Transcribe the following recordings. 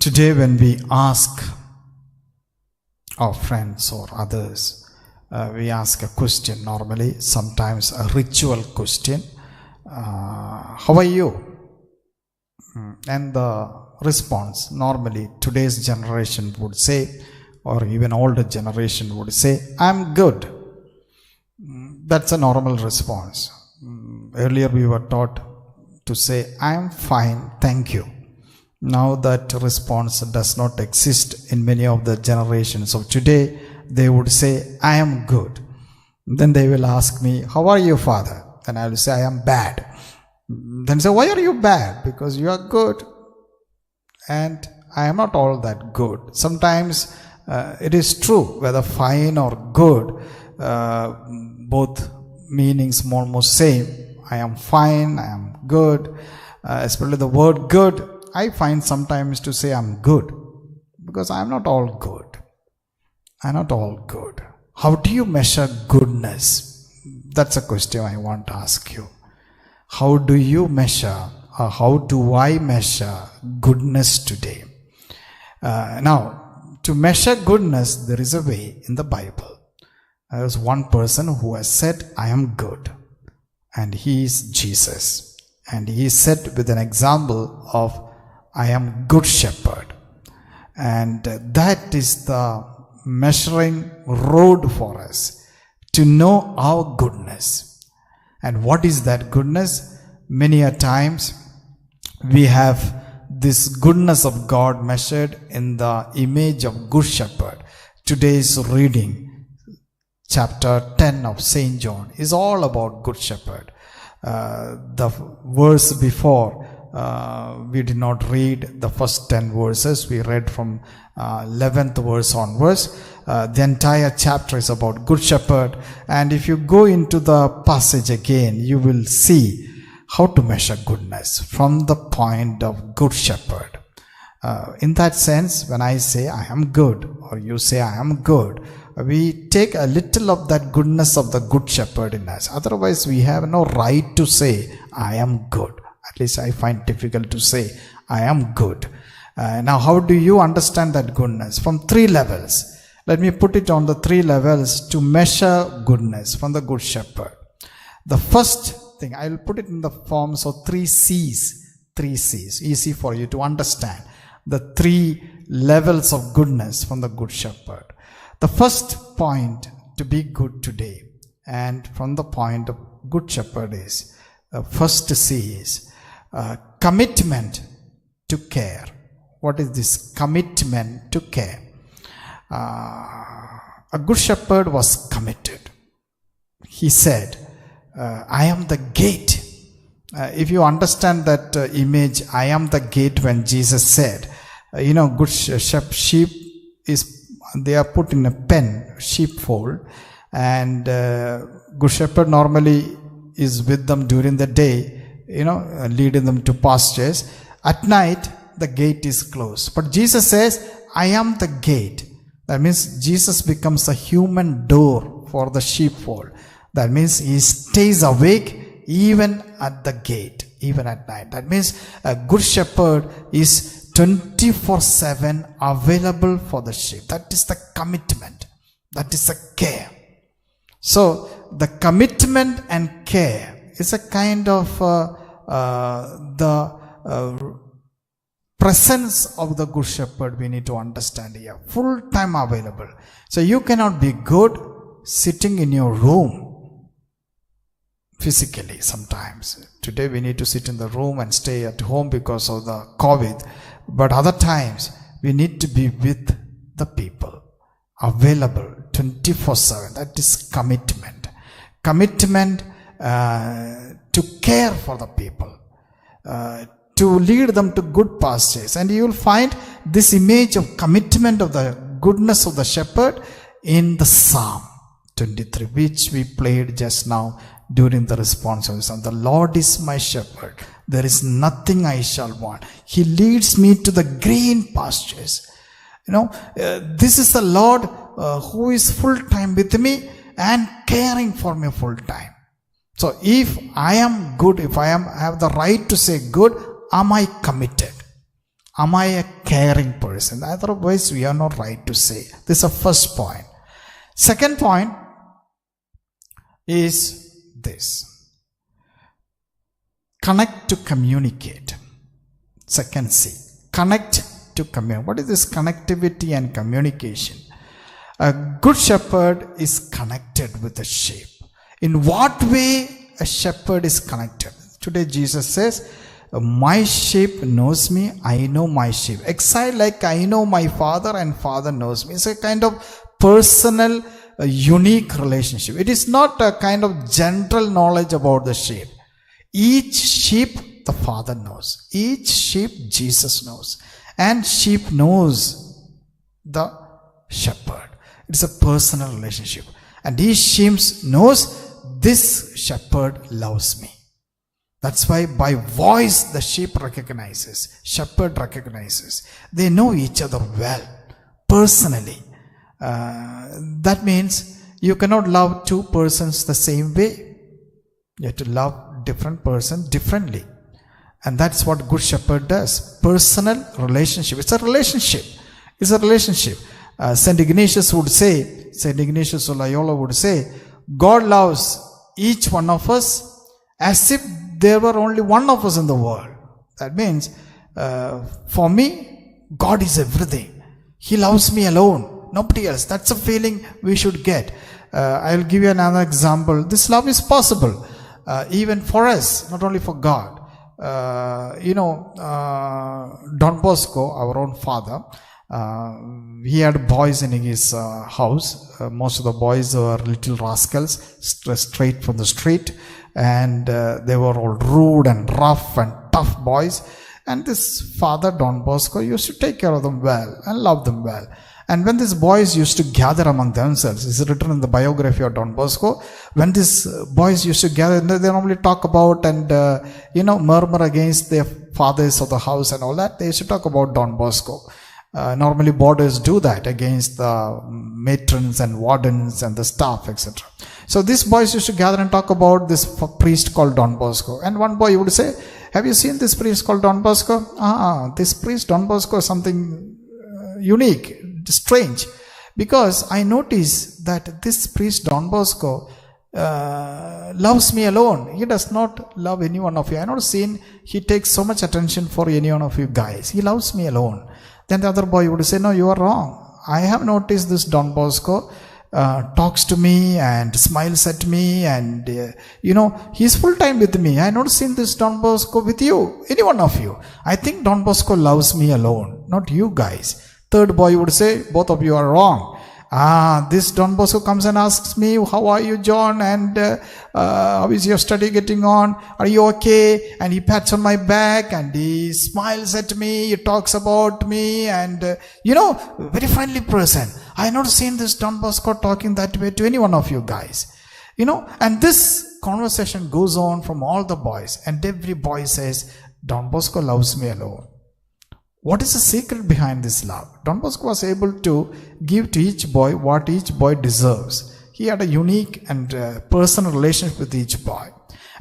Today when we ask our friends or others, we ask a question normally, sometimes a ritual question. How are you? And the response normally today's generation would say, or even older generation would say, I'm good. That's a normal response. Earlier we were taught to say, I'm fine, thank you. Now that response does not exist in many of the generations of today. They would say, I am good. Then they will ask me, how are you, Father? Then I will say, I am bad. Then say, why are you bad? Because you are good. And I am not all that good. Sometimes it is true, whether fine or good, both meanings almost same. I am fine, I am good. Especially the word good, I find sometimes to say I'm good, because I'm not all good. I'm not all good. How do you measure goodness? That's a question I want to ask you. How do you measure, or how do I measure goodness today? Now, to measure goodness, there is a way in the Bible. There is one person who has said, I am good, and he is Jesus. And he said with an example of, I am good shepherd. And that is the measuring rod for us to know our goodness. And what is that goodness? Many a times we have this goodness of God measured in the image of good shepherd. Today's reading, chapter 10 of St. John, is all about good shepherd. The verse before, we did not read the first 10 verses. We read from 11th verse onwards. The entire chapter is about good shepherd. And if you go into the passage again, you will see how to measure goodness from the point of good shepherd. In that sense, when I say I am good, or you say I am good, we take a little of that goodness of the good shepherd in us. Otherwise, we have no right to say I am good. At least I find difficult to say I am good. Now, how do you understand that goodness? From 3 levels. Let me put it on the 3 levels to measure goodness from the good shepherd. The first thing, I will put it in the forms of 3 C's. 3 C's, easy for you to understand. The 3 levels of goodness from the good shepherd. The first point to be good today, and from the point of good shepherd, is first C is commitment to care. What is this commitment to care? A good shepherd was committed. He said, I am the gate. If you understand that image, I am the gate, when Jesus said, good sheep is, they are put in a pen, sheepfold, and good shepherd normally is with them during the day, leading them to pastures. At night, the gate is closed. But Jesus says, I am the gate. That means Jesus becomes a human door for the sheepfold. That means he stays awake even at the gate, even at night. That means a good shepherd is 24/7 available for the sheep. That is the commitment. That is the care. So the commitment and care is a kind of the presence of the good shepherd we need to understand here. Full time available. So you cannot be good sitting in your room physically sometimes. Today we need to sit in the room and stay at home because of the COVID. But other times we need to be with the people, available 24/7. That is commitment. Commitment to care for the people, to lead them to good pastures. And you will find this image of commitment of the goodness of the shepherd in the Psalm 23, which we played just now during the response of the Psalm. The Lord is my shepherd. There is nothing I shall want. He leads me to the green pastures. This is the Lord who is full time with me and caring for me full time. So if I am good, if I have the right to say good, am I committed? Am I a caring person? Otherwise, we are not right to say. This is the first point. Second point is this. Connect to communicate. Second C. Connect to communicate. What is this connectivity and communication? A good shepherd is connected with the sheep. In what way a shepherd is connected? Today Jesus says, my sheep knows me, I know my sheep. Exactly like I know my Father and Father knows me. It's a kind of personal, unique relationship. It is not a kind of general knowledge about the sheep. Each sheep the Father knows. Each sheep Jesus knows. And sheep knows the shepherd. It's a personal relationship. And each sheep knows this shepherd loves me. That's why by voice the sheep recognizes, shepherd recognizes. They know each other well, personally. That means you cannot love two persons the same way. You have to love different person differently. And that's what good shepherd does. Personal relationship. It's a relationship. It's a relationship. St. Ignatius would say, St. Ignatius of Loyola would say, God loves each one of us as if there were only one of us in the world. That means, for me, God is everything. He loves me alone, nobody else. That's a feeling we should get. I'll give you another example. This love is possible, even for us, not only for God. Don Bosco, our own father, he had boys in his house. Most of the boys were little rascals, straight from the street, and they were all rude and rough and tough boys. And this father, Don Bosco, used to take care of them well and love them well. And when these boys used to gather among themselves, it's written in the biography of Don Bosco, when these boys used to gather, they normally talk about and, murmur against their fathers of the house and all that. They used to talk about Don Bosco. Normally boarders do that against the matrons and wardens and the staff, etc. So these boys used to gather and talk about this priest called Don Bosco. And one boy would say, have you seen this priest called Don Bosco? This priest Don Bosco is something unique, strange. Because I notice that this priest Don Bosco loves me alone. He does not love any one of you. I have not seen he takes so much attention for any one of you guys. He loves me alone. Then the other boy would say, no, you are wrong. I have noticed this Don Bosco talks to me and smiles at me and, he's full time with me. I have not seen this Don Bosco with you, any one of you. I think Don Bosco loves me alone, not you guys. Third boy would say, both of you are wrong. This Don Bosco comes and asks me, how are you, John? And how is your study getting on? Are you okay? And he pats on my back and he smiles at me. He talks about me and, very friendly person. I have not seen this Don Bosco talking that way to any one of you guys. And this conversation goes on from all the boys. And every boy says, Don Bosco loves me alone. What is the secret behind this love? Don Bosco was able to give to each boy what each boy deserves. He had a unique and personal relationship with each boy.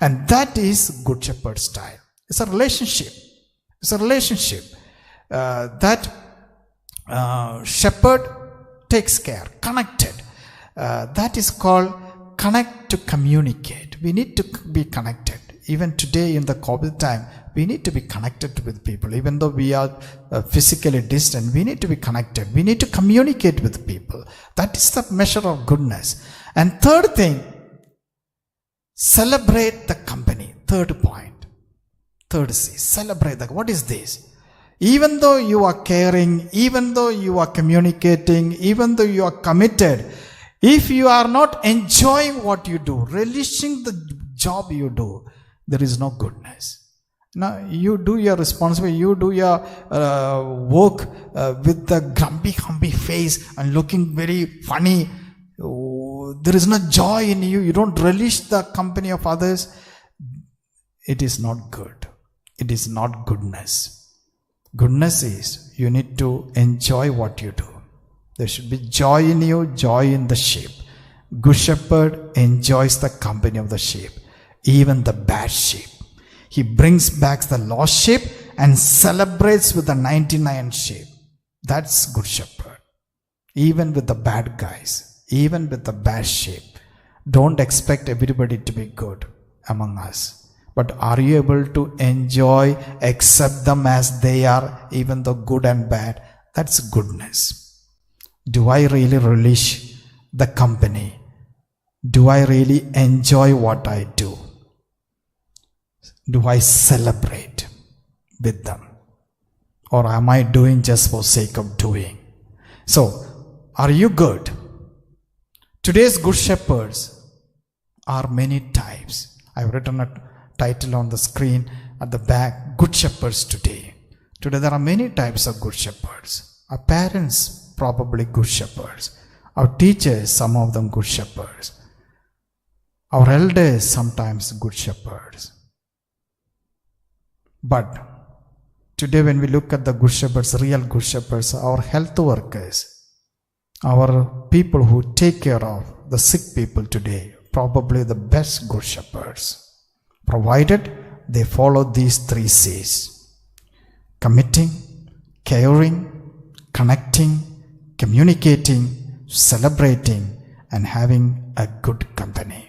And that is Good Shepherd style. It's a relationship. It's a relationship that shepherd takes care, connected. That is called connect to communicate. We need to be connected. Even today in the COVID time, we need to be connected with people. Even though we are physically distant, we need to be connected. We need to communicate with people. That is the measure of goodness. And third thing, celebrate the company. Third point. Third C, celebrate the, what is this? Even though you are caring, even though you are communicating, even though you are committed, if you are not enjoying what you do, relishing the job you do, there is no goodness. Now, you do your responsibility, you do your work with the grumpy, humpy face and looking very funny. There is no joy in you. You don't relish the company of others. It is not good. It is not goodness. Goodness is you need to enjoy what you do. There should be joy in you, joy in the sheep. Good shepherd enjoys the company of the sheep, even the bad sheep. He brings back the lost sheep and celebrates with the 99 sheep. That's good shepherd. Even with the bad guys, even with the bad sheep, don't expect everybody to be good among us. But are you able to enjoy, accept them as they are, even though good and bad? That's goodness. Do I really relish the company? Do I really enjoy what I do? Do I celebrate with them? Or am I doing just for sake of doing? So, are you good? Today's good shepherds are many types. I've written a title on the screen at the back, Good Shepherds Today. Today there are many types of good shepherds. Our parents, probably good shepherds. Our teachers, some of them good shepherds. Our elders, sometimes good shepherds. But today when we look at the good shepherds, real good shepherds, our health workers, our people who take care of the sick people today, probably the best good shepherds, provided they follow these 3 C's: committing, caring, connecting, communicating, celebrating, and having a good company.